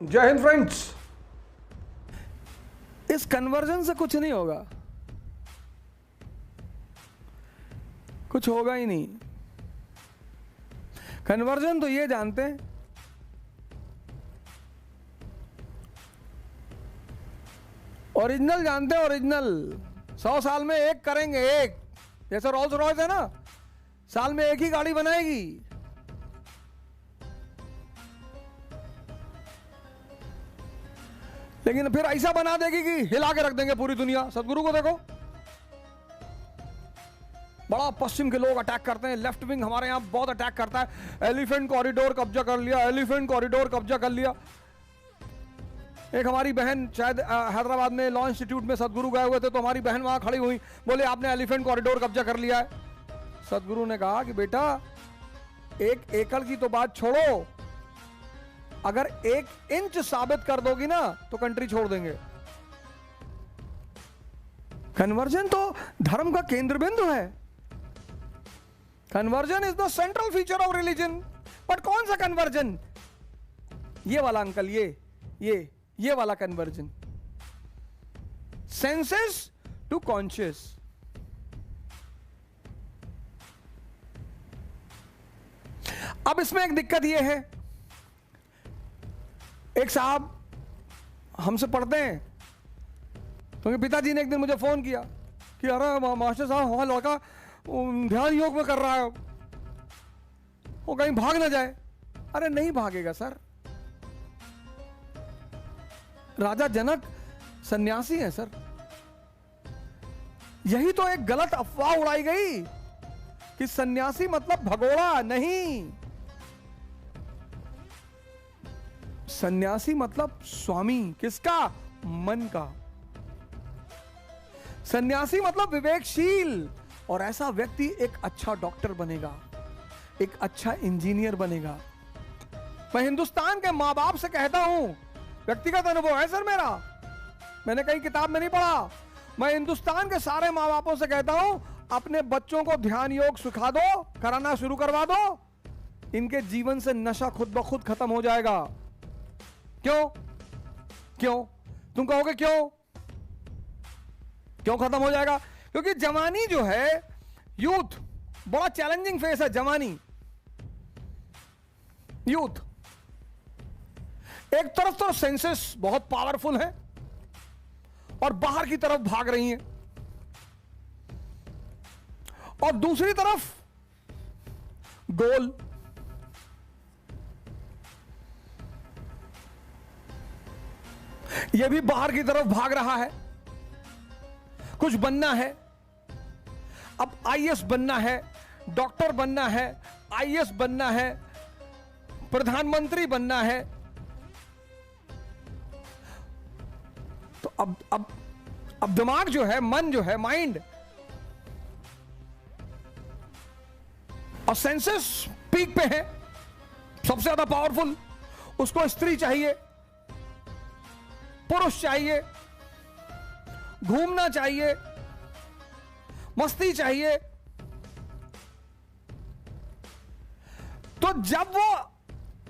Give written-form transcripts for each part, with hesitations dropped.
जय हिंद फ्रेंड्स। इस कन्वर्जन से कुछ नहीं होगा, कुछ होगा ही नहीं। कन्वर्जन तो ये जानते हैं, ओरिजिनल जानते हैं, ओरिजिनल 100 साल में एक करेंगे, एक। जैसे रोल्स रॉयस है ना, साल में एक ही गाड़ी बनाएगी। लेकिन फिर ऐसा बना देगी कि हिला के रख देंगे पूरी दुनिया। सदगुरु को देखो, बड़ा पश्चिम के लोग अटैक करते हैं, लेफ्ट विंग हमारे यहां बहुत अटैक करता है। एलिफेंट कॉरिडोर कब्जा कर लिया, एलिफेंट कॉरिडोर कब्जा कर लिया। एक हमारी बहन शायद हैदराबाद में लॉ इंस्टीट्यूट में सदगुरु गए हुए थे, तो हमारी बहन वहां खड़ी हुई, बोले आपने एलिफेंट कॉरिडोर कब्जा कर लिया है। सदगुरु ने कहा कि बेटा 1 एकड़ की तो बात छोड़ो, अगर 1 इंच साबित कर दोगी ना तो कंट्री छोड़ देंगे। कन्वर्जन तो धर्म का केंद्र बिंदु है। Conversion is the central feature of religion. But कौन सा कन्वर्जन? ये वाला अंकल, ये वाला कन्वर्जन, सेंसेस टू कॉन्शियस। अब इसमें एक दिक्कत ये है, एक साहब हमसे पढ़ते हैं, क्योंकि पिताजी ने एक दिन मुझे फोन किया कि अरे मास्टर साहब हमारा लड़का ध्यान योग में कर रहा है, वो कहीं भाग ना जाए। अरे नहीं भागेगा सर, राजा जनक सन्यासी है सर। यही तो एक गलत अफवाह उड़ाई गई कि सन्यासी मतलब भगोड़ा। नहीं, सन्यासी मतलब स्वामी। किसका? मन का। सन्यासी मतलब विवेकशील, और ऐसा व्यक्ति एक अच्छा डॉक्टर बनेगा, एक अच्छा इंजीनियर बनेगा। मैं हिंदुस्तान के मां बाप से कहता हूं, व्यक्तिगत अनुभव है सर मेरा, मैंने कहीं किताब में नहीं पढ़ा। मैं हिंदुस्तान के सारे मां बापों से कहता हूं, अपने बच्चों को ध्यान योग सिखा दो, कराना शुरू करवा दो, इनके जीवन से नशा खुद ब खुद खत्म हो जाएगा। क्यों? क्यों? तुम कहोगे क्यों क्यों खत्म हो जाएगा? क्योंकि जवानी जो है, यूथ बड़ा चैलेंजिंग फेस है। जवानी, यूथ, एक तरफ तो सेंसेस बहुत पावरफुल है और बाहर की तरफ भाग रही हैं, और दूसरी तरफ गोल। यह भी बाहर की तरफ भाग रहा है, कुछ बनना है। अब आईएएस बनना है, डॉक्टर बनना है, आईएएस बनना है, प्रधानमंत्री बनना है। तो अब दिमाग जो है, मन जो है, माइंड और सेंसेस पीक पे है, सबसे ज्यादा पावरफुल। उसको स्त्री चाहिए, पुरुष चाहिए, घूमना चाहिए, मस्ती चाहिए। तो जब वो,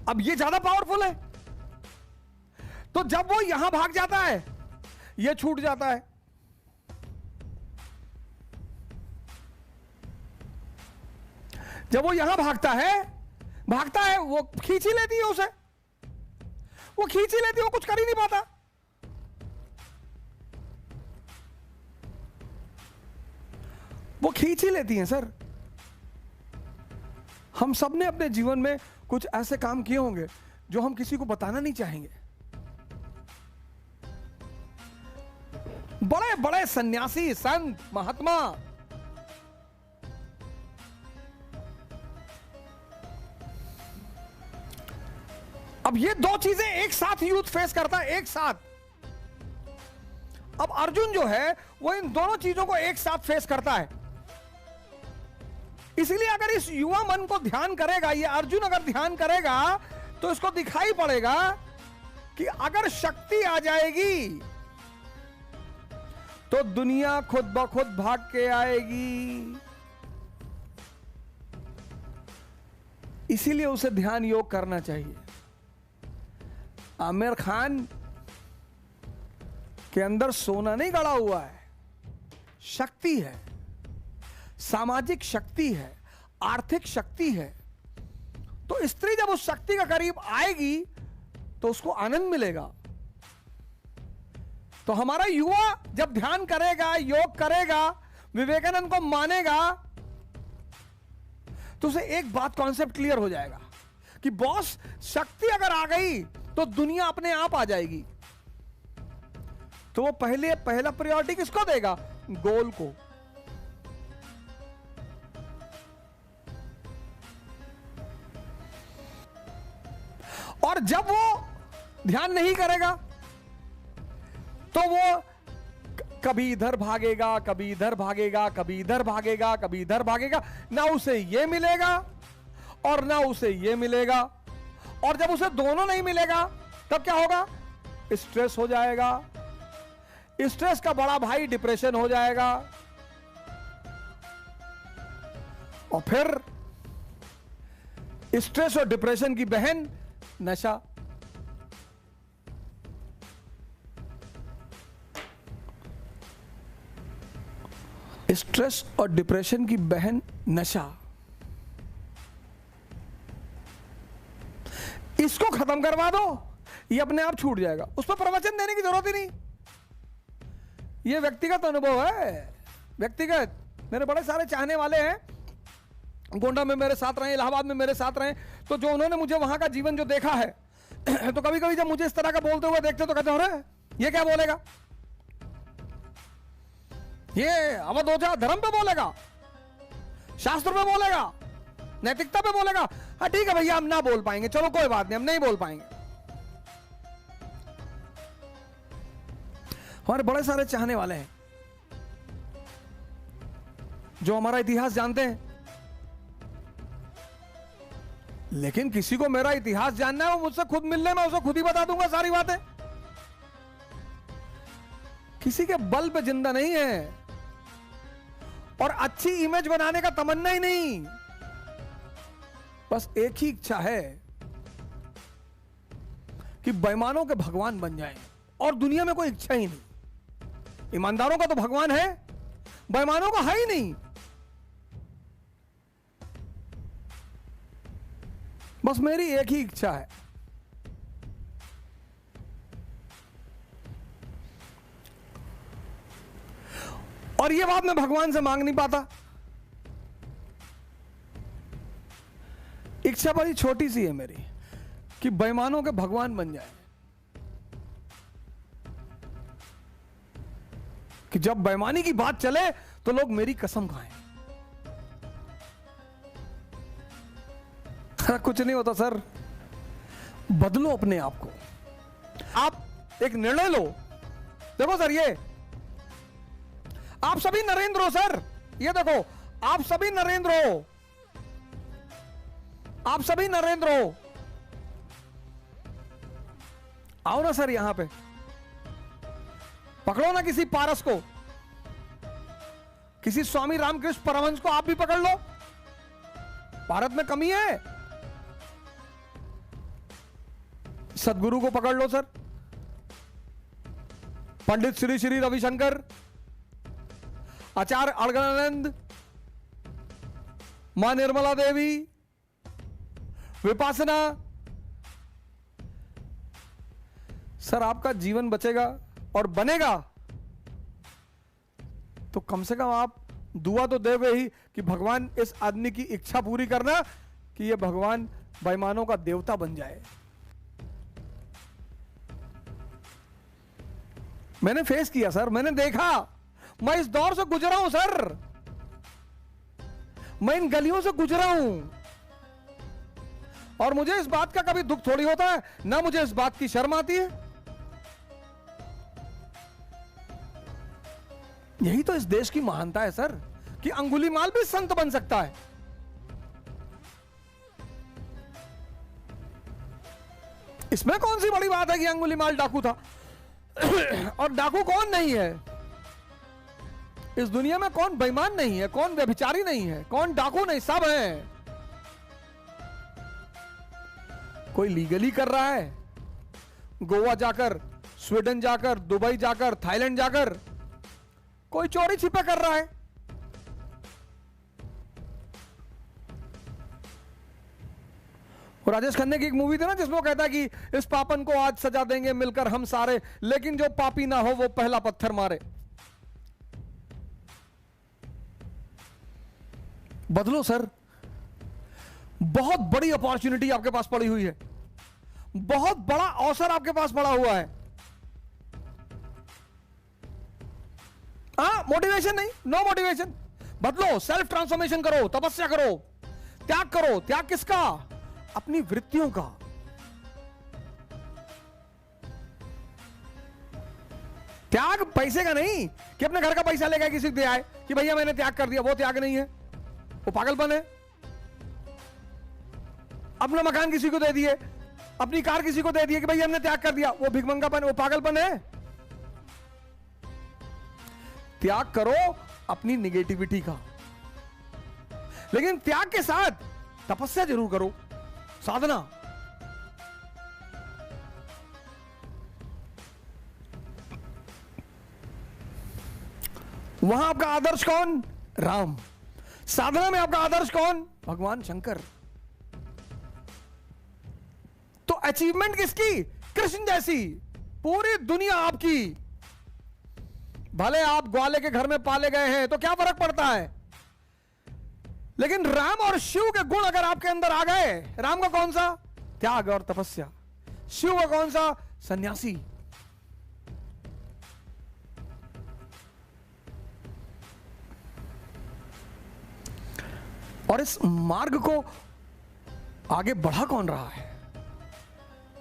अब ये ज्यादा पावरफुल है, तो जब वो यहां भाग जाता है, ये छूट जाता है। जब वो यहां भागता है, वो खींच ही लेती है उसे, वो खींच ही लेती है, वो कुछ कर ही नहीं पाता। वो खींच ही लेती हैं सर। हम सब ने अपने जीवन में कुछ ऐसे काम किए होंगे जो हम किसी को बताना नहीं चाहेंगे। बड़े बड़े सन्यासी, संत, महात्मा, अब ये दो चीजें एक साथ यूथ फेस करता है, एक साथ। अब अर्जुन जो है वो इन दोनों चीजों को एक साथ फेस करता है। इसलिए अगर इस युवा मन को ध्यान करेगा, ये अर्जुन अगर ध्यान करेगा, तो इसको दिखाई पड़ेगा कि अगर शक्ति आ जाएगी तो दुनिया खुद ब खुद भाग के आएगी। इसीलिए उसे ध्यान योग करना चाहिए। आमिर खान के अंदर सोना नहीं गड़ा हुआ है, शक्ति है, सामाजिक शक्ति है, आर्थिक शक्ति है। तो स्त्री जब उस शक्ति के करीब आएगी तो उसको आनंद मिलेगा। तो हमारा युवा जब ध्यान करेगा, योग करेगा, विवेकानंद को मानेगा, तो उसे एक बात कॉन्सेप्ट क्लियर हो जाएगा कि बॉस, शक्ति अगर आ गई तो दुनिया अपने आप आ जाएगी। तो वो पहला प्रायोरिटी किसको देगा? गोल को। और जब वो ध्यान नहीं करेगा तो वो कभी इधर भागेगा, कभी इधर भागेगा, कभी इधर भागेगा, कभी इधर भागेगा। ना उसे ये मिलेगा और ना उसे ये मिलेगा। और जब उसे दोनों नहीं मिलेगा तब क्या होगा? स्ट्रेस हो जाएगा। स्ट्रेस का बड़ा भाई डिप्रेशन हो जाएगा। और फिर स्ट्रेस और डिप्रेशन की बहन नशा। स्ट्रेस और डिप्रेशन की बहन नशा। इसको खत्म करवा दो, ये अपने आप छूट जाएगा। उस पर प्रवचन देने की जरूरत ही नहीं। ये व्यक्तिगत अनुभव है, व्यक्तिगत। मेरे बड़े सारे चाहने वाले हैं, गोंडा में मेरे साथ रहे, इलाहाबाद में मेरे साथ रहे। तो जो उन्होंने मुझे वहां का जीवन जो देखा है, तो कभी कभी जब मुझे इस तरह का बोलते हुए देखते तो कहते हो, अरे ये क्या बोलेगा, ये अवधोजा धर्म पे बोलेगा, शास्त्र पे बोलेगा, नैतिकता पे बोलेगा। हाँ ठीक है भैया, हम ना बोल पाएंगे, चलो कोई बात नहीं, हम नहीं बोल पाएंगे। हमारे बड़े सारे चाहने वाले हैं जो हमारा इतिहास जानते हैं, लेकिन किसी को मेरा इतिहास जानना है, वो मुझसे खुद मिलने में उसे खुद ही बता दूंगा सारी बातें। किसी के बल पे जिंदा नहीं है, और अच्छी इमेज बनाने का तमन्ना ही नहीं। बस एक ही इच्छा है कि बेईमानों के भगवान बन जाएं, और दुनिया में कोई इच्छा ही नहीं। ईमानदारों का तो भगवान है, बेईमानों का है ही नहीं। बस मेरी एक ही इच्छा है, और ये बात मैं भगवान से मांग नहीं पाता। इच्छा बड़ी छोटी सी है मेरी, कि बेईमानों के भगवान बन जाए, कि जब बेईमानी की बात चले तो लोग मेरी कसम खाएं। कुछ नहीं होता सर, बदलो अपने आप को। आप एक निर्णय लो। देखो सर, ये आप सभी नरेंद्र हो सर, ये देखो आप सभी नरेंद्र हो, आप सभी नरेंद्र हो। आओ ना सर यहां पे, पकड़ो ना किसी पारस को, किसी स्वामी रामकृष्ण परमहंस को आप भी पकड़ लो। भारत में कमी है, सदगुरु को पकड़ लो सर, पंडित श्री श्री रविशंकर, आचार्य अड़गड़ानंद, मां निर्मला देवी, विपासना। सर आपका जीवन बचेगा और बनेगा तो कम से कम आप दुआ तो देवे ही कि भगवान इस आदमी की इच्छा पूरी करना कि ये भगवान बेईमानों का देवता बन जाए। मैंने फेस किया सर, मैंने देखा, मैं इस दौर से गुजरा हूं सर, मैं इन गलियों से गुजरा हूं, और मुझे इस बात का कभी दुख थोड़ी होता है, ना मुझे इस बात की शर्म आती है। यही तो इस देश की महानता है सर, कि अंगुलीमाल भी संत बन सकता है। इसमें कौन सी बड़ी बात है कि अंगुलीमाल डाकू था? और डाकू कौन नहीं है इस दुनिया में? कौन बेईमान नहीं है? कौन व्यभिचारी नहीं है? कौन डाकू नहीं? सब हैं। कोई लीगली कर रहा है, गोवा जाकर, स्वीडन जाकर, दुबई जाकर, थाईलैंड जाकर कोई चोरी छिपा कर रहा है। और राजेश खन्ना की एक मूवी थी ना जिसमें वो कहता है कि इस पापन को आज सजा देंगे मिलकर हम सारे, लेकिन जो पापी ना हो वो पहला पत्थर मारे। बदलो सर, बहुत बड़ी अपॉर्चुनिटी आपके पास पड़ी हुई है, बहुत बड़ा अवसर आपके पास पड़ा हुआ है। मोटिवेशन नहीं, नो मोटिवेशन। बदलो, सेल्फ ट्रांसफॉर्मेशन करो, तपस्या करो, त्याग करो। त्याग किसका? अपनी वृत्तियों का। त्याग पैसे का नहीं कि अपने घर का पैसा लेकर किसी को दे आए कि भैया मैंने त्याग कर दिया, वो त्याग नहीं है, वो पागलपन है। अपना मकान किसी को दे दिए, अपनी कार किसी को दे दिए कि भैया हमने त्याग कर दिया, वो भिखमंगापन, वो पागलपन है। त्याग करो अपनी निगेटिविटी का, लेकिन त्याग के साथ तपस्या जरूर करो, साधना। वहां आपका आदर्श कौन? राम। साधना में आपका आदर्श कौन? भगवान शंकर। तो अचीवमेंट किसकी? कृष्ण जैसी। पूरी दुनिया आपकी। भले आप ग्वाले के घर में पाले गए हैं तो क्या फर्क पड़ता है, लेकिन राम और शिव के गुण अगर आपके अंदर आ गए, राम का कौन सा? त्याग और तपस्या। शिव का कौन सा? सन्यासी। और इस मार्ग को आगे बढ़ा कौन रहा है?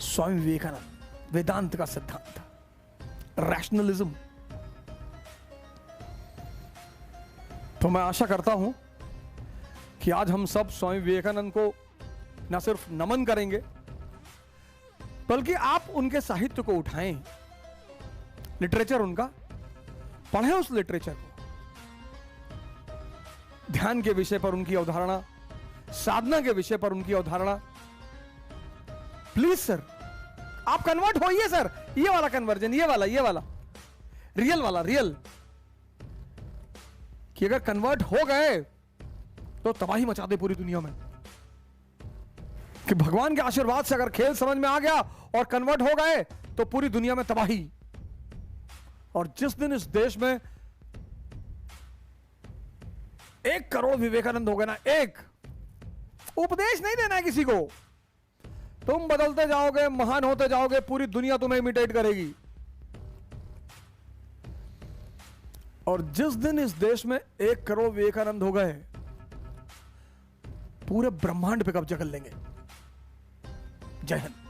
स्वामी विवेकानंद, वेदांत का सिद्धांत, रैशनलिज्म। तो मैं आशा करता हूं कि आज हम सब स्वामी विवेकानंद को न सिर्फ नमन करेंगे, बल्कि आप उनके साहित्य को उठाएं, लिटरेचर उनका पढ़ें, उस लिटरेचर को। ध्यान के विषय पर उनकी अवधारणा, साधना के विषय पर उनकी अवधारणा। प्लीज सर, आप कन्वर्ट होइए सर। ये वाला कन्वर्जन, ये वाला रियल वाला, रियल। कि अगर कन्वर्ट हो गए तो तबाही मचा दे पूरी दुनिया में। कि भगवान के आशीर्वाद से अगर खेल समझ में आ गया और कन्वर्ट हो गए तो पूरी दुनिया में तबाही। और जिस दिन इस देश में 1 करोड़ विवेकानंद हो गए ना, एक उपदेश नहीं देना है किसी को, तुम बदलते जाओगे, महान होते जाओगे, पूरी दुनिया तुम्हें इमिटेट करेगी। और जिस दिन इस देश में 1 करोड़ विवेकानंद हो गए, पूरे ब्रह्मांड पे कब्जा कर लेंगे। जय हिंद।